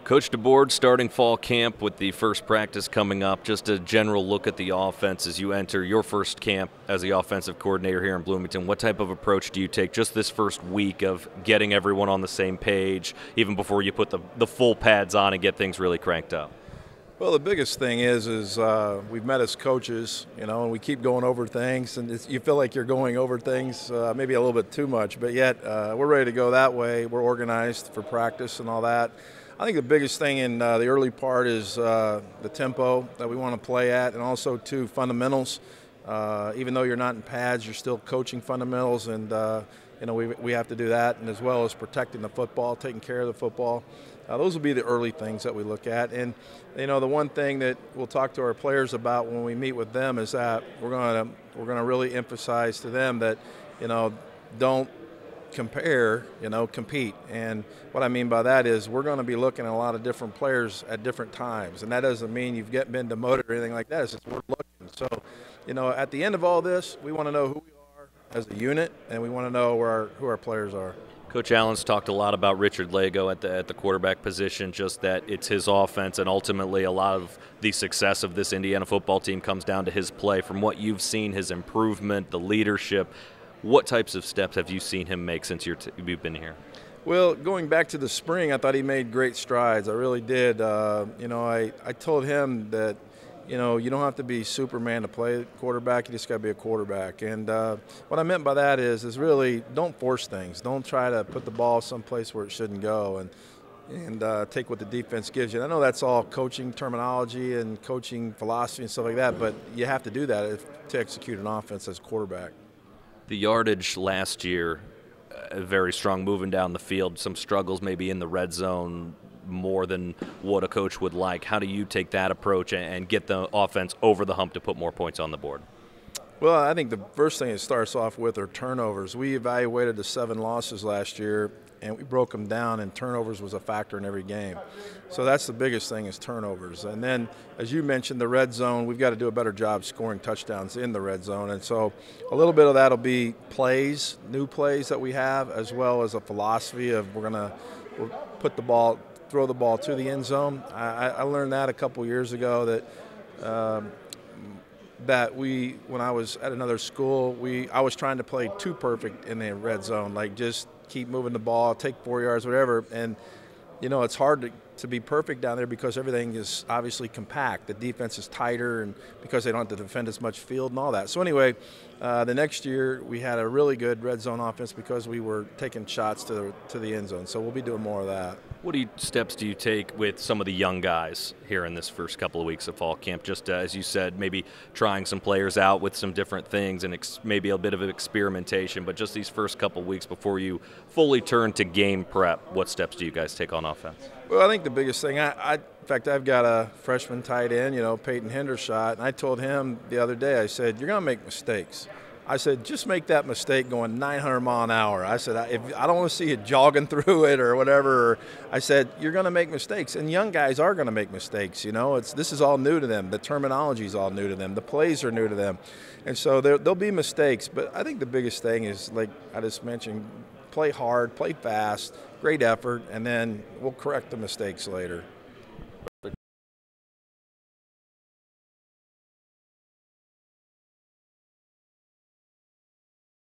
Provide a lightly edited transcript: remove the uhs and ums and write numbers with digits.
Coach DeBord starting fall camp with the first practice coming up. Just a general look at the offense as you enter your first camp as the offensive coordinator here in Bloomington. What type of approach do you take just this first week of getting everyone on the same page, even before you put the full pads on and get things really cranked up? Well, the biggest thing is we've met as coaches, and we keep going over things, and you feel like you're going over things maybe a little bit too much, but yet we're ready to go that way. We're organized for practice and all that. I think the biggest thing in the early part is the tempo that we want to play at, and also too fundamentals. Even though you're not in pads, you're still coaching fundamentals, and we have to do that, and as well as protecting the football, taking care of the football. Those will be the early things that we look at. And, the one thing that we'll talk to our players about when we meet with them is that we're going to really emphasize to them that, don't compare, compete. And what I mean by that is we're going to be looking at a lot of different players at different times. And that doesn't mean you've been demoted or anything like that. It's just we're looking. So, at the end of all this, we want to know who we are as a unit, and we want to know who our players are. Coach Allen's talked a lot about Richard Lagow at the quarterback position, just that it's his offense, and ultimately a lot of the success of this Indiana football team comes down to his play. From what you've seen, his improvement, the leadership, what types of steps have you seen him make since you've been here? Well, going back to the spring, I thought he made great strides. I really did. I told him that, you don't have to be Superman to play quarterback. You just got to be a quarterback. And what I meant by that is really don't force things. Don't try to put the ball someplace where it shouldn't go, and take what the defense gives you. And I know that's all coaching terminology and coaching philosophy and stuff like that, but you have to do that to execute an offense as a quarterback. The yardage last year, very strong moving down the field, some struggles maybe in the red zone, more than what a coach would like. How do you take that approach and get the offense over the hump to put more points on the board? Well, I think the first thing it starts off with are turnovers. We evaluated the 7 losses last year, and we broke them down, and turnovers was a factor in every game. So that's the biggest thing is turnovers. And then, as you mentioned, the red zone, we've got to do a better job scoring touchdowns in the red zone. And so a little bit of that will be plays, new plays that we have, as well as a philosophy of we'll throw the ball to the end zone. I learned that a couple years ago that when I was at another school, I was trying to play too perfect in the red zone, like just keep moving the ball, take 4 yards, whatever. And, it's hard to be perfect down there because everything is obviously compact. The defense is tighter, and because they don't have to defend as much field and all that. So anyway, the next year we had a really good red zone offense because we were taking shots to the end zone. So we'll be doing more of that. What steps do you take with some of the young guys here in this first couple of weeks of fall camp? Just as you said, maybe trying some players out with some different things and maybe a bit of experimentation, but just these first couple of weeks before you fully turn to game prep, what steps do you guys take on offense? Well, I think the biggest thing, in fact, I've got a freshman tight end, Peyton Hendershot, and I told him the other day, I said, you're going to make mistakes. I said, just make that mistake going 900 mile an hour. I said, I don't want to see you jogging through it or whatever. I said, you're going to make mistakes, and young guys are going to make mistakes. This is all new to them. The terminology is all new to them. The plays are new to them, and so there'll be mistakes. But I think the biggest thing is, like I just mentioned, play hard, play fast, great effort, and then we'll correct the mistakes later.